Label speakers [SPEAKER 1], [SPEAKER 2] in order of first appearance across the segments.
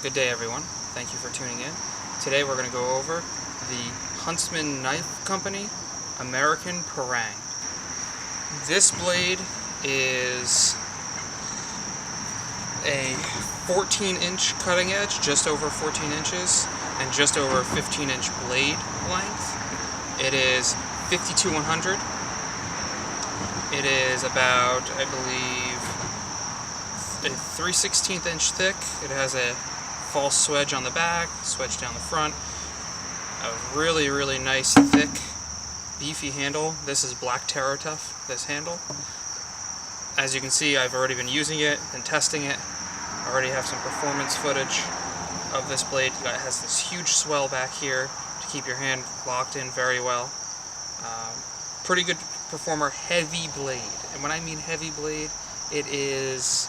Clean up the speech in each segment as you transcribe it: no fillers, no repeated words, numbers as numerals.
[SPEAKER 1] Good day, everyone. Thank you for tuning in. Today we're going to go over the Huntsman Knife Company American Parang. This blade is a 14-inch cutting edge, just over 14 inches, and just over 15-inch blade length. It is 52-100. It is about, I believe, a 3/16 inch thick. It has a false swedge on the back, swedge down the front. A really nice, thick, beefy handle. This is black Terra Tough, this handle. As you can see, I've already been using it and testing it. I already have some performance footage of this blade. It has this huge swell back here to keep your hand locked in very well. Pretty good performer, heavy blade. And when I mean heavy blade, it is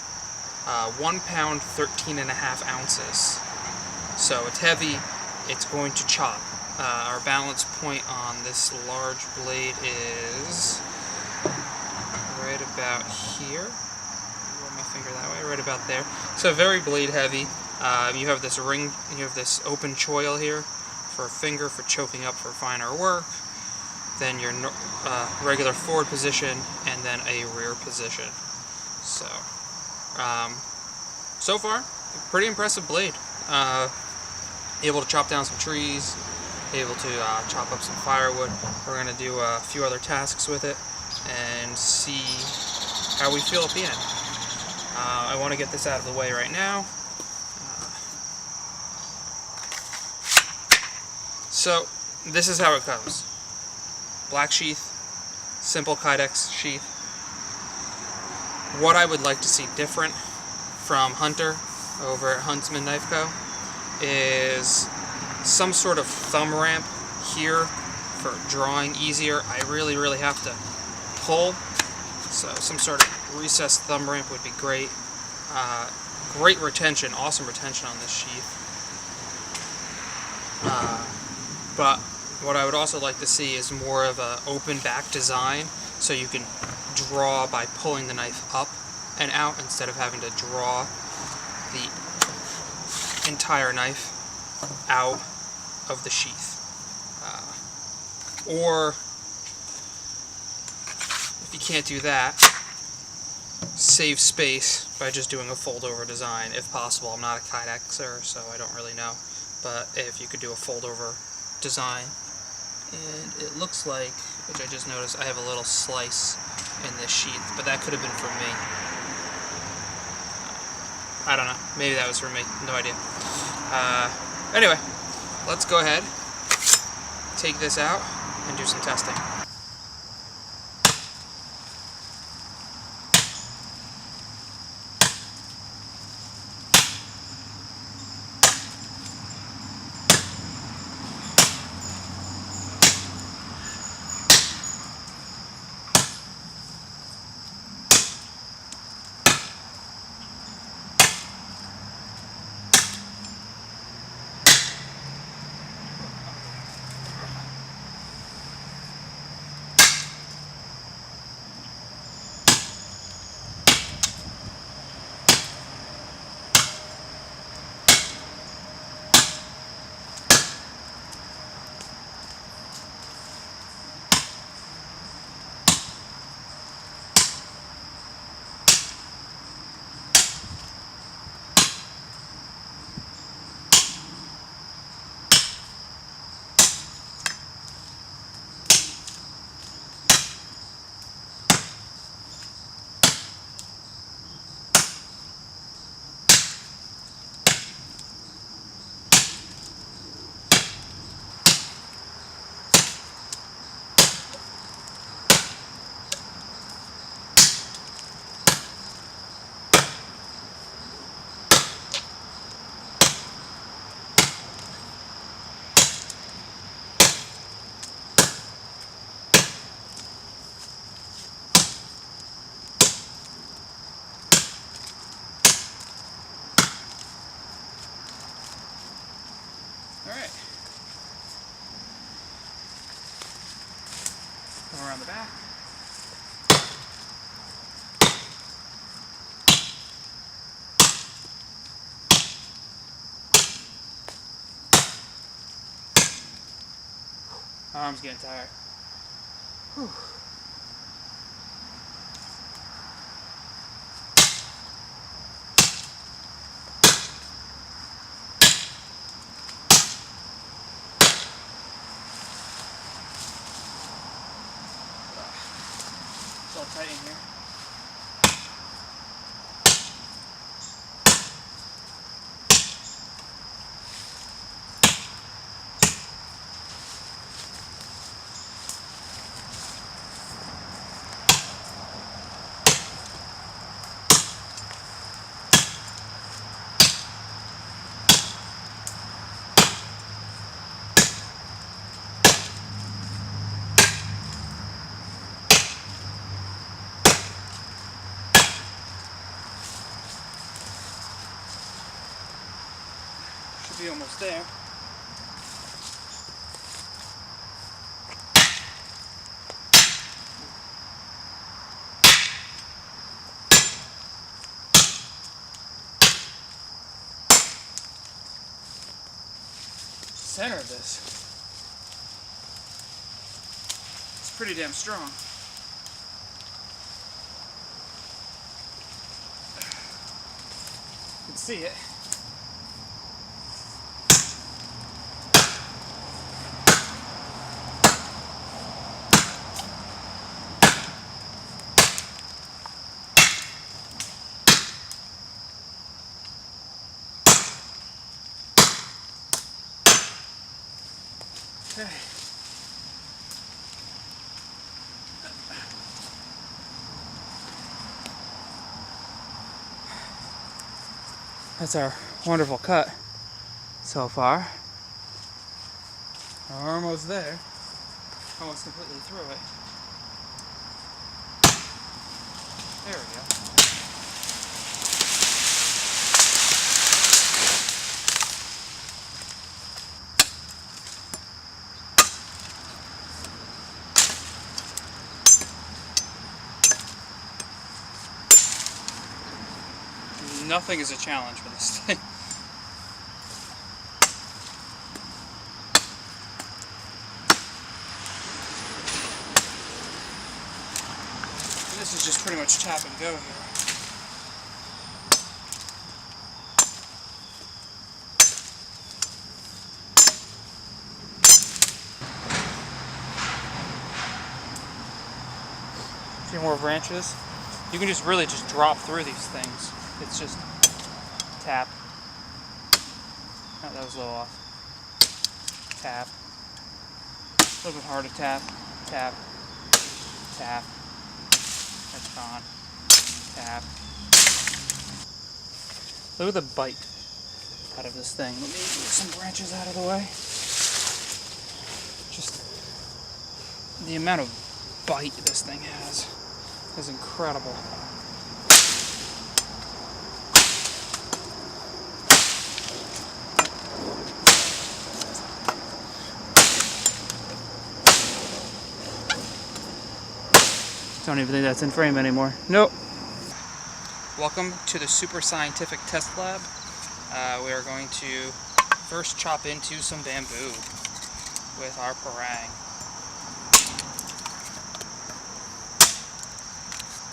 [SPEAKER 1] 1 pound 13.5 ounces. So it's heavy, it's going to chop. Our balance point on this large blade is right about here. Roll my finger that way, right about there. So very blade heavy. You have this ring, you have this open choil here for a finger for choking up for finer work. Then your regular forward position, and then a rear position. So far, pretty impressive blade. Able to chop down some trees, able to chop up some firewood. We're going to do a few other tasks with it and see how we feel at the end. I want to get this out of the way right now. So this is how it goes. Black sheath, simple kydex sheath. What I would like to see different from Hunter over at Huntsman Knife Co. is some sort of thumb ramp here for drawing easier. I really have to pull, so some sort of recessed thumb ramp would be great. Great retention, awesome retention on this sheath. But what I would also like to see is more of an open back design, so you can draw by pulling the knife up and out instead of having to draw the entire knife out of the sheath. Or if you can't do that, save space by just doing a fold-over design if possible. I'm not a kydexer, so I don't really know, but if you could do a fold-over design. And it looks like, which I just noticed, I have a little slice in this sheath, but that could have been for me. I don't know. Maybe that was for me. No idea. Anyway, let's go ahead, take this out, and do some testing. Alright. Come around the back. My arm's getting tired. Whew. It's all tight in here. Should be almost there. Center of this. It's pretty damn strong. You can see it. Okay. That's our wonderful cut so far. We're almost there. Almost completely through it. There we go. Nothing is a challenge for this thing. This is just pretty much tap and go here. A few more branches. You can just really just drop through these things. It's just tap. Oh, that was a little off. Tap. A little bit harder. Tap. Tap. Tap. That's gone. Tap. Look at the bite out of this thing. Let me move some branches out of the way. Just the amount of bite this thing has is incredible. Don't even think that's in frame anymore. Nope. Welcome to the Super Scientific Test Lab. We are going to first chop into some bamboo with our parang.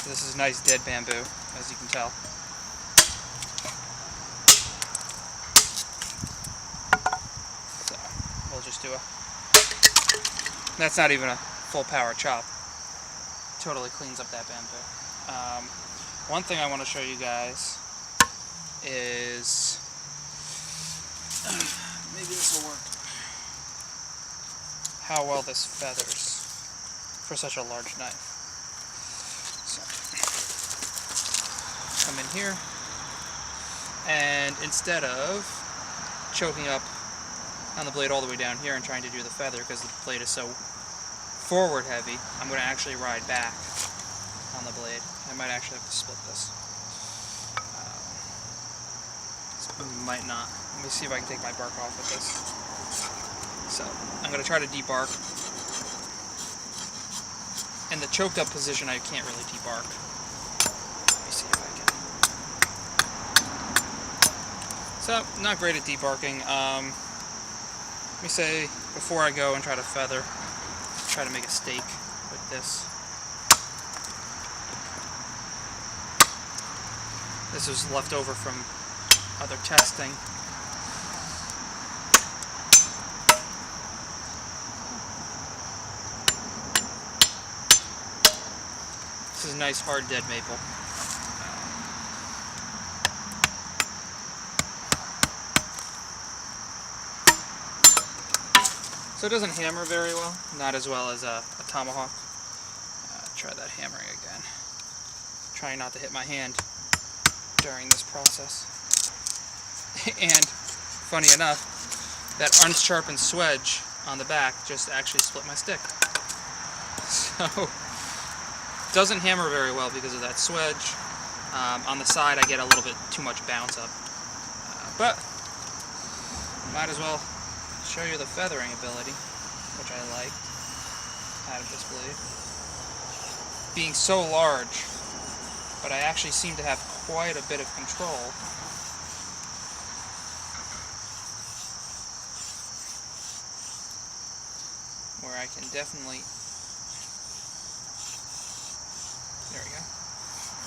[SPEAKER 1] This is nice dead bamboo, as you can tell. So we'll just do that's not even a full power chop. Totally cleans up that bamboo. One thing I want to show you guys is maybe this will work. How well this feathers for such a large knife. So come in here, and instead of choking up on the blade all the way down here and trying to do the feather because the blade is so forward heavy, I'm going to actually ride back on the blade. I might actually have to split this. Might not. Let me see if I can take my bark off with this. So I'm going to try to debark. In the choked up position, I can't really debark. Let me see if I can. So, not great at debarking. Let me say, before I go and try to feather, try to make a steak with this. This was left over from other testing. This is nice hard dead maple. So it doesn't hammer very well, not as well as a tomahawk. Try that hammering again. Trying not to hit my hand during this process. And funny enough, that unsharpened swedge on the back just actually split my stick. So doesn't hammer very well because of that swedge. On the side I get a little bit too much bounce up. But might as well show you the feathering ability, which I liked out of this blade. Being so large, but I actually seem to have quite a bit of control. Where I can definitely, there we go,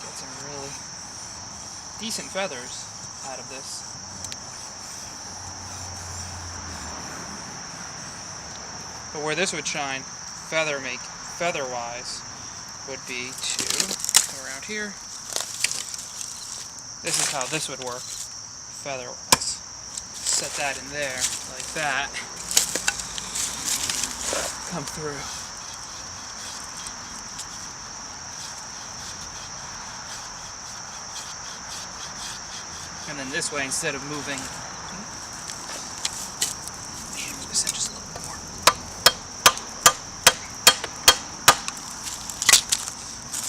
[SPEAKER 1] get some really decent feathers out of this. But where this would shine, feather-wise, would be to go around here. This is how this would work, feather-wise. Set that in there, like that. Come through. And then this way, instead of moving, just a little bit more.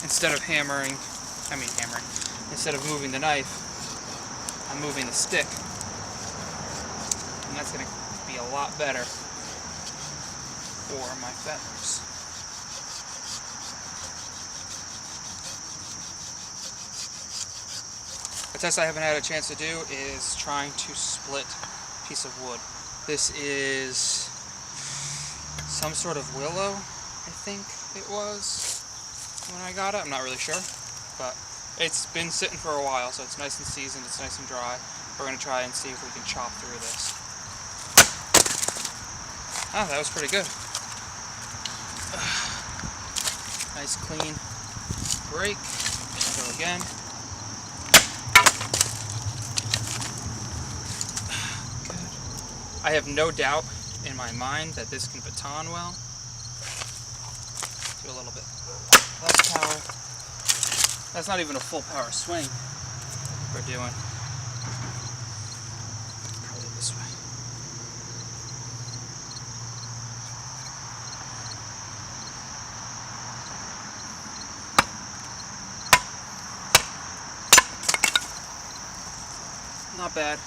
[SPEAKER 1] Instead of instead of moving the knife, I'm moving the stick. And that's going to be a lot better for my feathers. A test I haven't had a chance to do is trying to split a piece of wood. This is some sort of willow, I think it was when I got it. I'm not really sure, but it's been sitting for a while, so it's nice and seasoned, it's nice and dry. We're going to try and see if we can chop through this. Ah, that was pretty good. Nice clean break. Go again. Good. I have no doubt in my mind that this can baton well. Do a little bit less power. That's not even a full power swing we're doing. Probably this way. Not bad.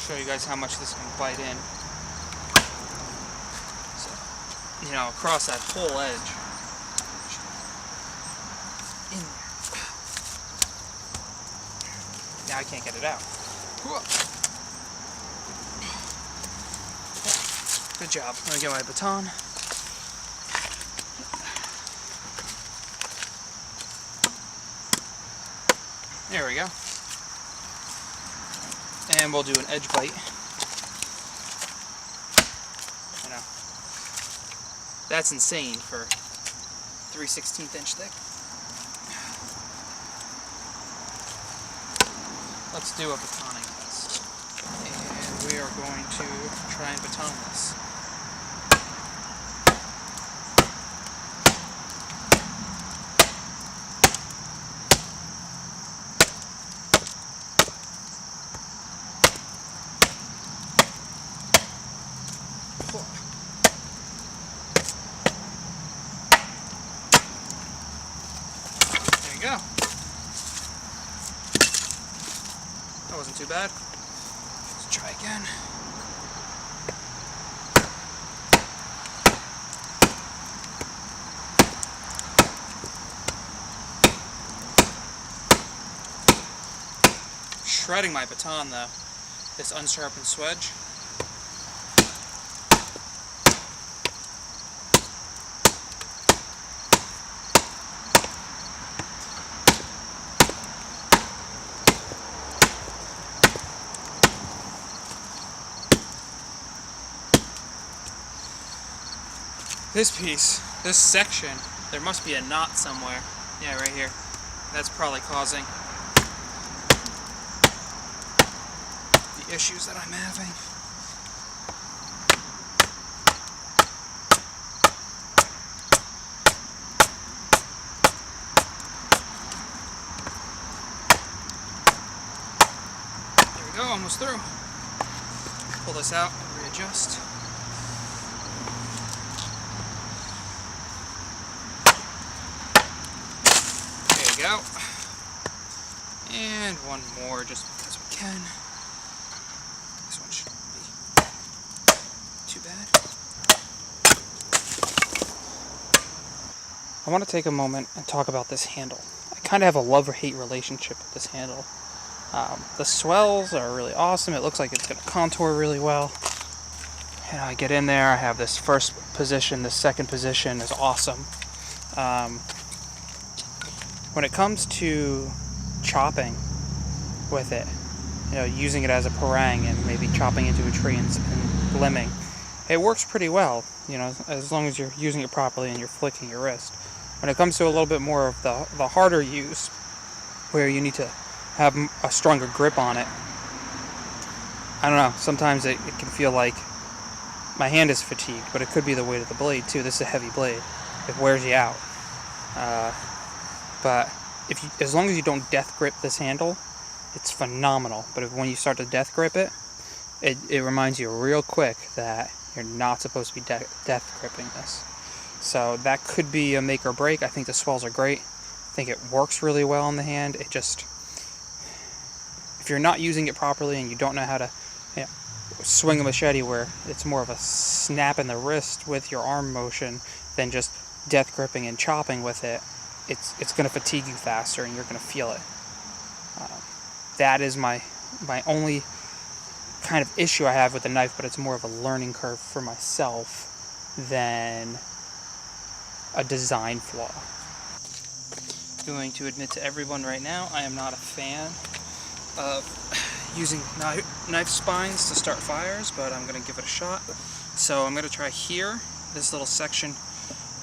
[SPEAKER 1] Show you guys how much this can bite in. So, you know, across that whole edge. In there. Now I can't get it out. Good job. I'm gonna get my baton. There we go. And we'll do an edge bite. You know, that's insane for 3/16 inch thick. Let's do a batoning test. And we are going to try and baton this. There you go. That wasn't too bad. Let's try again. Shredding my baton though. This unsharpened swedge. This piece, this section, there must be a knot somewhere. Yeah, right here. That's probably causing the issues that I'm having. There we go, almost through. Pull this out and readjust. There you go. And one more just because we can. This one shouldn't be too bad. I want to take a moment and talk about this handle. I kind of have a love or hate relationship with this handle. The swells are really awesome. It looks like it's going to contour really well. And I get in there, I have this first position, this second position is awesome. When it comes to chopping with it, you know, using it as a parang and maybe chopping into a tree and limbing, it works pretty well, you know, as long as you're using it properly and you're flicking your wrist. When it comes to a little bit more of the harder use, where you need to have a stronger grip on it, I don't know, sometimes it can feel like my hand is fatigued, but it could be the weight of the blade too. This is a heavy blade. It wears you out. But as long as you don't death grip this handle, it's phenomenal. But when you start to death grip it, it reminds you real quick that you're not supposed to be death gripping this. So that could be a make or break. I think the swells are great. I think it works really well on the hand. It just, if you're not using it properly and you don't know how to, you know, swing a machete where it's more of a snap in the wrist with your arm motion than just death gripping and chopping with it, it's going to fatigue you faster and you're going to feel it. That is my only kind of issue I have with the knife, but it's more of a learning curve for myself than a design flaw. I'm going to admit to everyone right now, I am not a fan of using knife spines to start fires, but I'm going to give it a shot. So I'm going to try here. This little section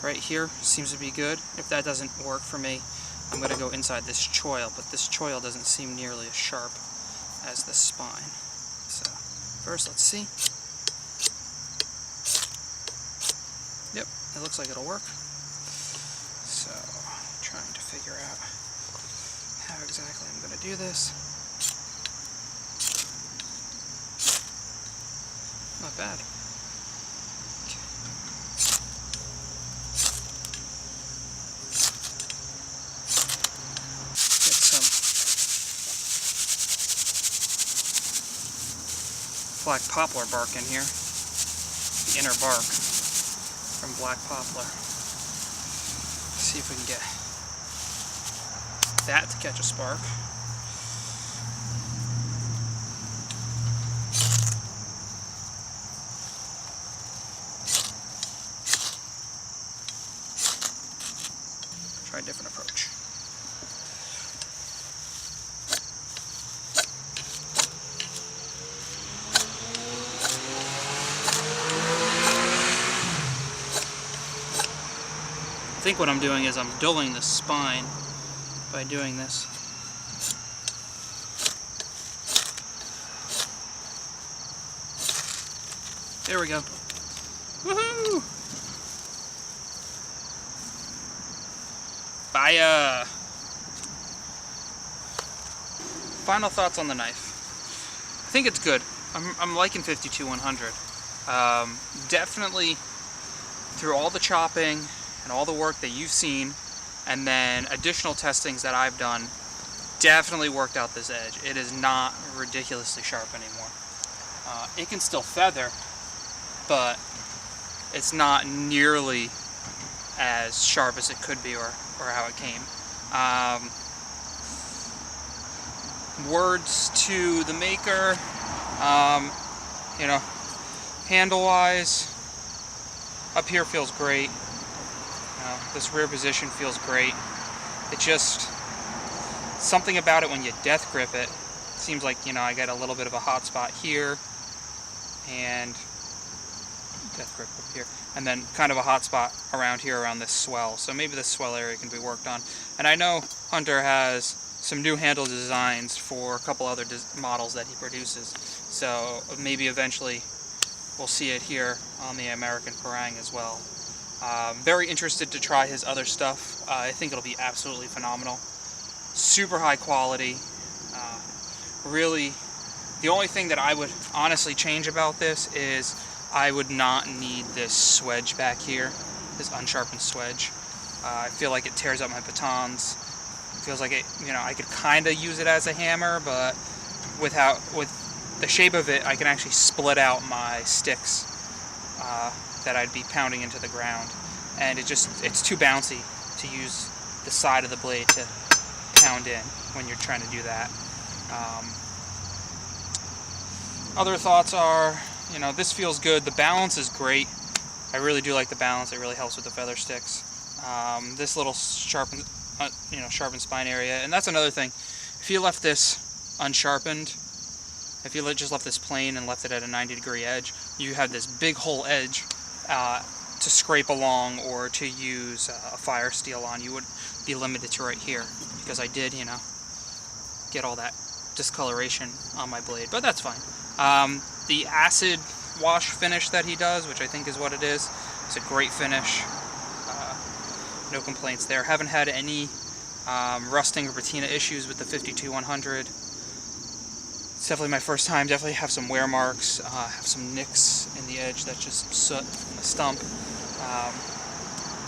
[SPEAKER 1] right here seems to be good. If that doesn't work for me, I'm going to go inside this choil, but this choil doesn't seem nearly as sharp as the spine. So first, let's see. Yep, it looks like it'll work. So, trying to figure out how exactly I'm going to do this. Not bad. Okay. Get some black poplar bark in here. The inner bark from black poplar. See if we can get that to catch a spark. Try a different approach. I think what I'm doing is I'm dulling the spine by doing this. There we go. Woohoo! Fire! Final thoughts on the knife. I think it's good. I'm liking 52-100. Definitely through all the chopping and all the work that you've seen, and then additional testings that I've done, definitely worked out this edge. It is not ridiculously sharp anymore. It can still feather, but it's not nearly as sharp as it could be or how it came. Words to the maker, you know, handle-wise, up here feels great. This rear position feels great. It's just something about it when you death grip it. Seems like, you know, I got a little bit of a hot spot here and death grip up here. and then kind of a hot spot around here around this swell. So maybe this swell area can be worked on. And I know Hunter has some new handle designs for a couple other models that he produces. So maybe eventually we'll see it here on the American Parang as well. Very interested to try his other stuff. I think it'll be absolutely phenomenal. Super high quality. Really, the only thing that I would honestly change about this is I would not need this swedge back here, this unsharpened swedge. I feel like it tears up my batons. It feels like it, you know, I could kind of use it as a hammer, but with the shape of it, I can actually split out my sticks that I'd be pounding into the ground, and it's too bouncy to use the side of the blade to pound in when you're trying to do that. Other thoughts are, you know, this feels good. The balance is great. I really do like the balance. It really helps with the feather sticks. This little sharpened spine area, and that's another thing. If you left this unsharpened, if you just left this plain and left it at a 90-degree edge, you have this big whole edge to scrape along or to use a fire steel on. You would be limited to right here, because I did, you know, get all that discoloration on my blade, but that's fine. The acid wash finish that he does, which I think is what it is, it's a great finish. No complaints there. Haven't had any rusting or patina issues with the 52100. It's definitely my first time. Definitely have some wear marks, have some nicks in the edge that's just soot on the stump.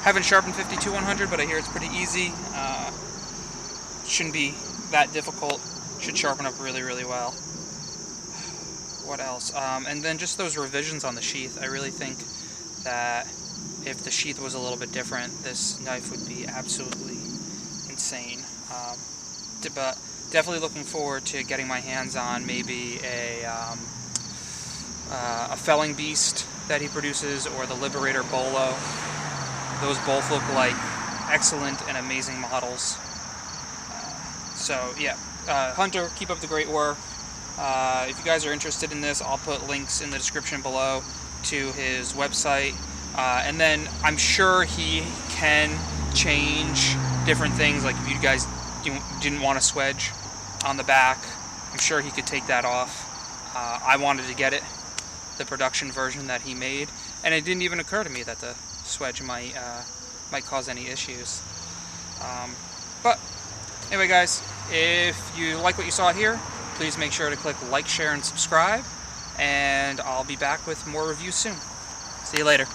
[SPEAKER 1] Haven't sharpened 52100, but I hear it's pretty easy. Shouldn't be that difficult. Should sharpen up really, really well. What else? And then just those revisions on the sheath. I really think that if the sheath was a little bit different, this knife would be absolutely insane. But definitely looking forward to getting my hands on maybe a felling beast that he produces, or the Liberator Bolo. Those both look like excellent and amazing models. So yeah, Hunter, keep up the great work. If you guys are interested in this, I'll put links in the description below to his website. And then I'm sure he can change different things, like if you guys didn't want a swedge on the back, I'm sure he could take that off. I wanted to get it, the production version that he made, and it didn't even occur to me that the swedge might cause any issues. But anyway, guys, if you like what you saw here, please make sure to click like, share, and subscribe, and I'll be back with more reviews soon. See you later.